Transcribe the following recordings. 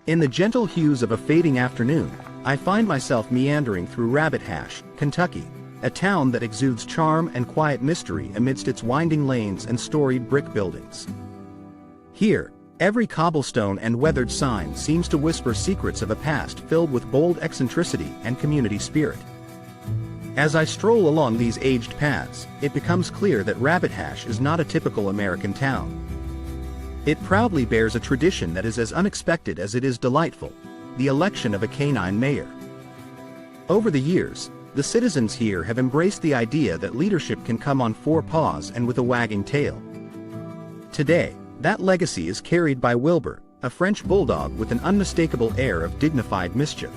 In the gentle hues of a fading afternoon, I find myself meandering through Rabbit Hash, Kentucky, a town that exudes charm and quiet mystery amidst its winding lanes and storied brick buildings. Here, every cobblestone and weathered sign seems to whisper secrets of a past filled with bold eccentricity and community spirit. As I stroll along these aged paths, it becomes clear that Rabbit Hash is not a typical American town. It proudly bears a tradition that is as unexpected as it is delightful: the election of a canine mayor. Over the years, the citizens here have embraced the idea that leadership can come on four paws and with a wagging tail. Today, that legacy is carried by Wilbur, a French bulldog with an unmistakable air of dignified mischief.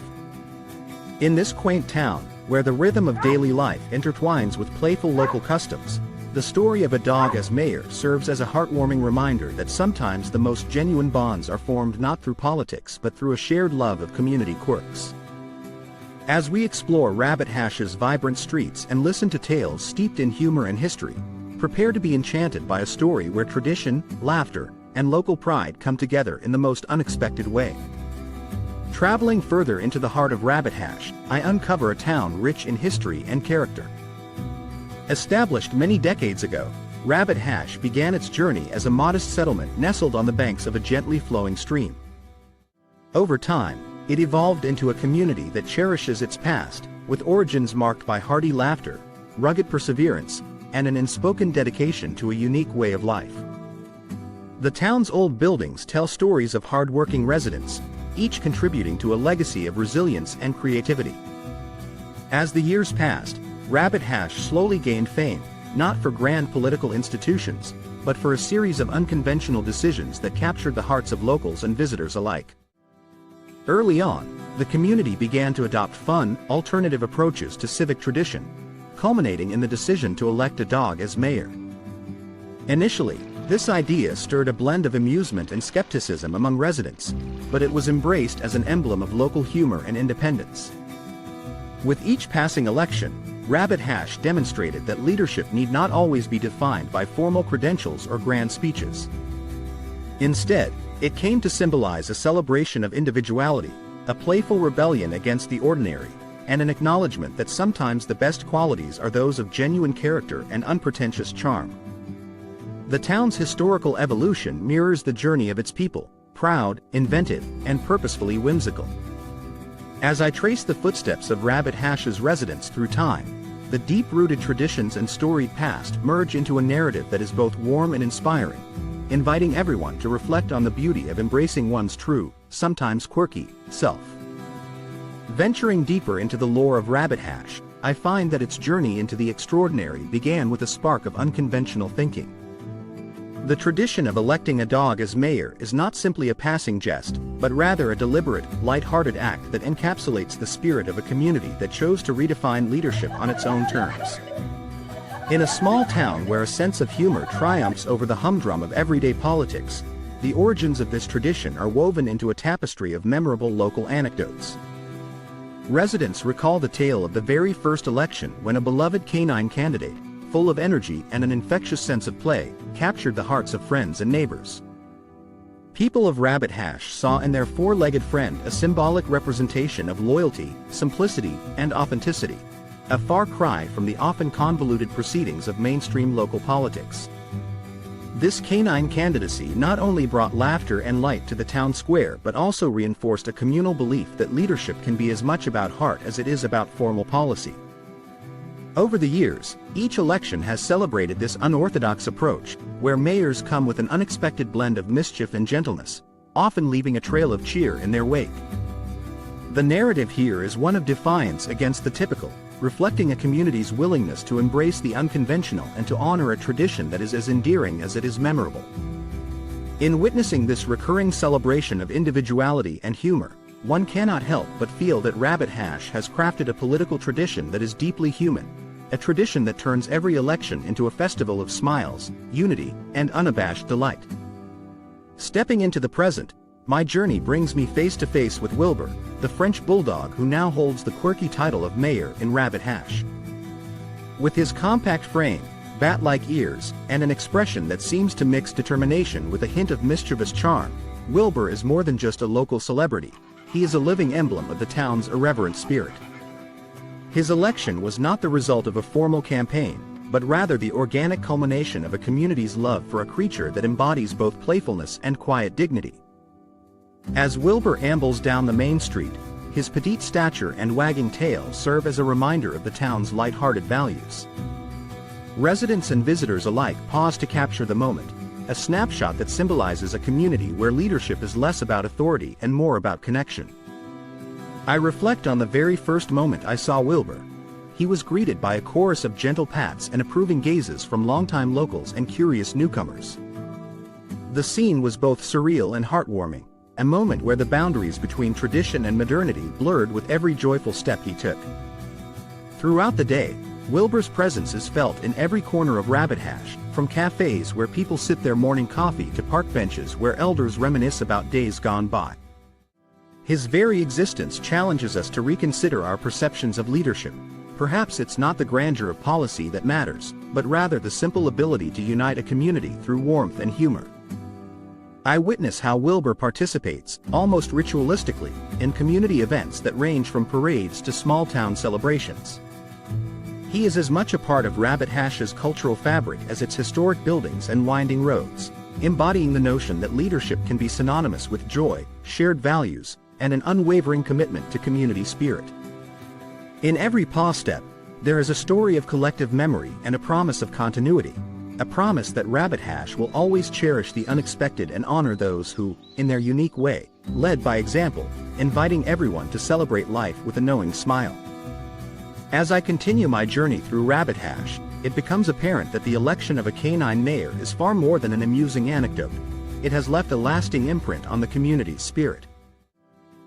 In this quaint town, where the rhythm of daily life intertwines with playful local customs, the story of a dog as mayor serves as a heartwarming reminder that sometimes the most genuine bonds are formed not through politics but through a shared love of community quirks. As we explore Rabbit Hash's vibrant streets and listen to tales steeped in humor and history, prepare to be enchanted by a story where tradition, laughter, and local pride come together in the most unexpected way. Traveling further into the heart of Rabbit Hash, I uncover a town rich in history and character. Established many decades ago, Rabbit Hash began its journey as a modest settlement nestled on the banks of a gently flowing stream. Over time, it evolved into a community that cherishes its past, with origins marked by hearty laughter, rugged perseverance, and an unspoken dedication to a unique way of life. The town's old buildings tell stories of hard-working residents, each contributing to a legacy of resilience and creativity. As the years passed, Rabbit Hash slowly gained fame, not for grand political institutions, but for a series of unconventional decisions that captured the hearts of locals and visitors alike. Early on, the community began to adopt fun, alternative approaches to civic tradition, culminating in the decision to elect a dog as mayor. Initially, this idea stirred a blend of amusement and skepticism among residents, but it was embraced as an emblem of local humor and independence. With each passing election, Rabbit Hash demonstrated that leadership need not always be defined by formal credentials or grand speeches. Instead, it came to symbolize a celebration of individuality, a playful rebellion against the ordinary, and an acknowledgement that sometimes the best qualities are those of genuine character and unpretentious charm. The town's historical evolution mirrors the journey of its people, proud, inventive, and purposefully whimsical. As I trace the footsteps of Rabbit Hash's residents through time, the deep-rooted traditions and storied past merge into a narrative that is both warm and inspiring, inviting everyone to reflect on the beauty of embracing one's true, sometimes quirky, self. Venturing deeper into the lore of Rabbit Hash, I find that its journey into the extraordinary began with a spark of unconventional thinking. The tradition of electing a dog as mayor is not simply a passing jest, but rather a deliberate, light-hearted act that encapsulates the spirit of a community that chose to redefine leadership on its own terms. In a small town where a sense of humor triumphs over the humdrum of everyday politics, the origins of this tradition are woven into a tapestry of memorable local anecdotes. Residents recall the tale of the very first election when a beloved canine candidate, full of energy and an infectious sense of play, captured the hearts of friends and neighbors. People of Rabbit Hash saw in their four-legged friend a symbolic representation of loyalty, simplicity, and authenticity, a far cry from the often convoluted proceedings of mainstream local politics. This canine candidacy not only brought laughter and light to the town square but also reinforced a communal belief that leadership can be as much about heart as it is about formal policy. Over the years, each election has celebrated this unorthodox approach, where mayors come with an unexpected blend of mischief and gentleness, often leaving a trail of cheer in their wake. The narrative here is one of defiance against the typical, reflecting a community's willingness to embrace the unconventional and to honor a tradition that is as endearing as it is memorable. In witnessing this recurring celebration of individuality and humor, one cannot help but feel that Rabbit Hash has crafted a political tradition that is deeply human, a tradition that turns every election into a festival of smiles, unity, and unabashed delight. Stepping into the present, my journey brings me face to face with Wilbur, the French bulldog who now holds the quirky title of mayor in Rabbit Hash. With his compact frame, bat-like ears, and an expression that seems to mix determination with a hint of mischievous charm, Wilbur is more than just a local celebrity, he is a living emblem of the town's irreverent spirit. His election was not the result of a formal campaign, but rather the organic culmination of a community's love for a creature that embodies both playfulness and quiet dignity. As Wilbur ambles down the main street, his petite stature and wagging tail serve as a reminder of the town's light-hearted values. Residents and visitors alike pause to capture the moment, a snapshot that symbolizes a community where leadership is less about authority and more about connection. I reflect on the very first moment I saw Wilbur. He was greeted by a chorus of gentle pats and approving gazes from longtime locals and curious newcomers. The scene was both surreal and heartwarming, a moment where the boundaries between tradition and modernity blurred with every joyful step he took. Throughout the day, Wilbur's presence is felt in every corner of Rabbit Hash, from cafes where people sip their morning coffee to park benches where elders reminisce about days gone by. His very existence challenges us to reconsider our perceptions of leadership. Perhaps it's not the grandeur of policy that matters, but rather the simple ability to unite a community through warmth and humor. I witness how Wilbur participates, almost ritualistically, in community events that range from parades to small-town celebrations. He is as much a part of Rabbit Hash's cultural fabric as its historic buildings and winding roads, embodying the notion that leadership can be synonymous with joy, shared values, and an unwavering commitment to community spirit. In every paw step, there is a story of collective memory and a promise of continuity, a promise that Rabbit Hash will always cherish the unexpected and honor those who, in their unique way, led by example, inviting everyone to celebrate life with a knowing smile. As I continue my journey through Rabbit Hash, it becomes apparent that the election of a canine mayor is far more than an amusing anecdote. It has left a lasting imprint on the community's spirit.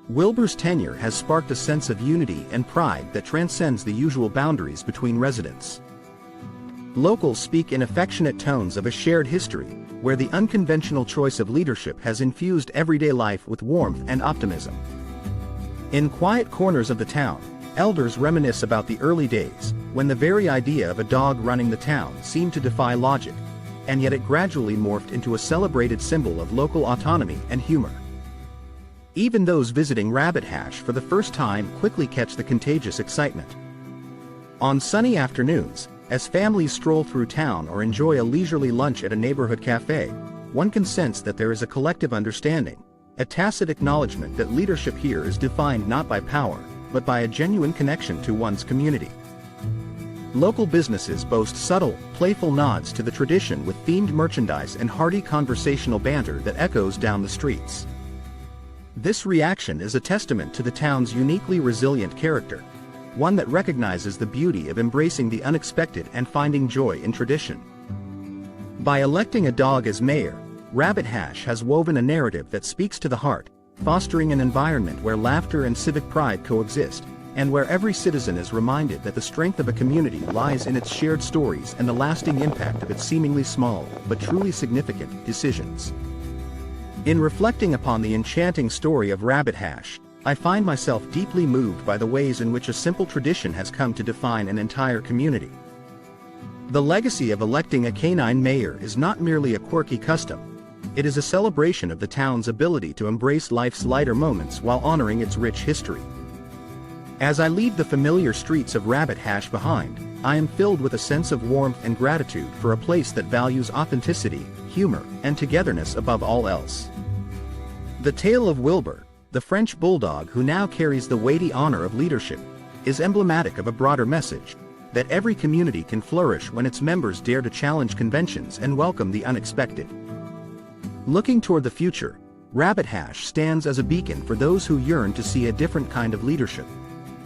Wilbur's tenure has sparked a sense of unity and pride that transcends the usual boundaries between residents. Locals speak in affectionate tones of a shared history, where the unconventional choice of leadership has infused everyday life with warmth and optimism. In quiet corners of the town, elders reminisce about the early days, when the very idea of a dog running the town seemed to defy logic, and yet it gradually morphed into a celebrated symbol of local autonomy and humor. Even those visiting Rabbit Hash for the first time quickly catch the contagious excitement. On sunny afternoons, as families stroll through town or enjoy a leisurely lunch at a neighborhood cafe, one can sense that there is a collective understanding, a tacit acknowledgement that leadership here is defined not by power, but by a genuine connection to one's community. Local businesses boast subtle, playful nods to the tradition with themed merchandise and hearty conversational banter that echoes down the streets. This reaction is a testament to the town's uniquely resilient character, one that recognizes the beauty of embracing the unexpected and finding joy in tradition. By electing a dog as mayor, Rabbit Hash has woven a narrative that speaks to the heart, fostering an environment where laughter and civic pride coexist, and where every citizen is reminded that the strength of a community lies in its shared stories and the lasting impact of its seemingly small, but truly significant, decisions. In reflecting upon the enchanting story of Rabbit Hash, I find myself deeply moved by the ways in which a simple tradition has come to define an entire community. The legacy of electing a canine mayor is not merely a quirky custom. It is a celebration of the town's ability to embrace life's lighter moments while honoring its rich history. As I leave the familiar streets of Rabbit Hash behind, I am filled with a sense of warmth and gratitude for a place that values authenticity, humor, and togetherness above all else. The tale of Wilbur, the French Bulldog who now carries the weighty honor of leadership, is emblematic of a broader message, that every community can flourish when its members dare to challenge conventions and welcome the unexpected. Looking toward the future, Rabbit Hash stands as a beacon for those who yearn to see a different kind of leadership,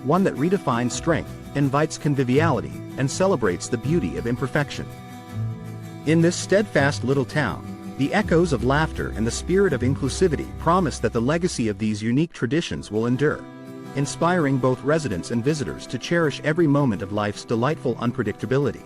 one that redefines strength, invites conviviality, and celebrates the beauty of imperfection. In this steadfast little town, the echoes of laughter and the spirit of inclusivity promise that the legacy of these unique traditions will endure, inspiring both residents and visitors to cherish every moment of life's delightful unpredictability.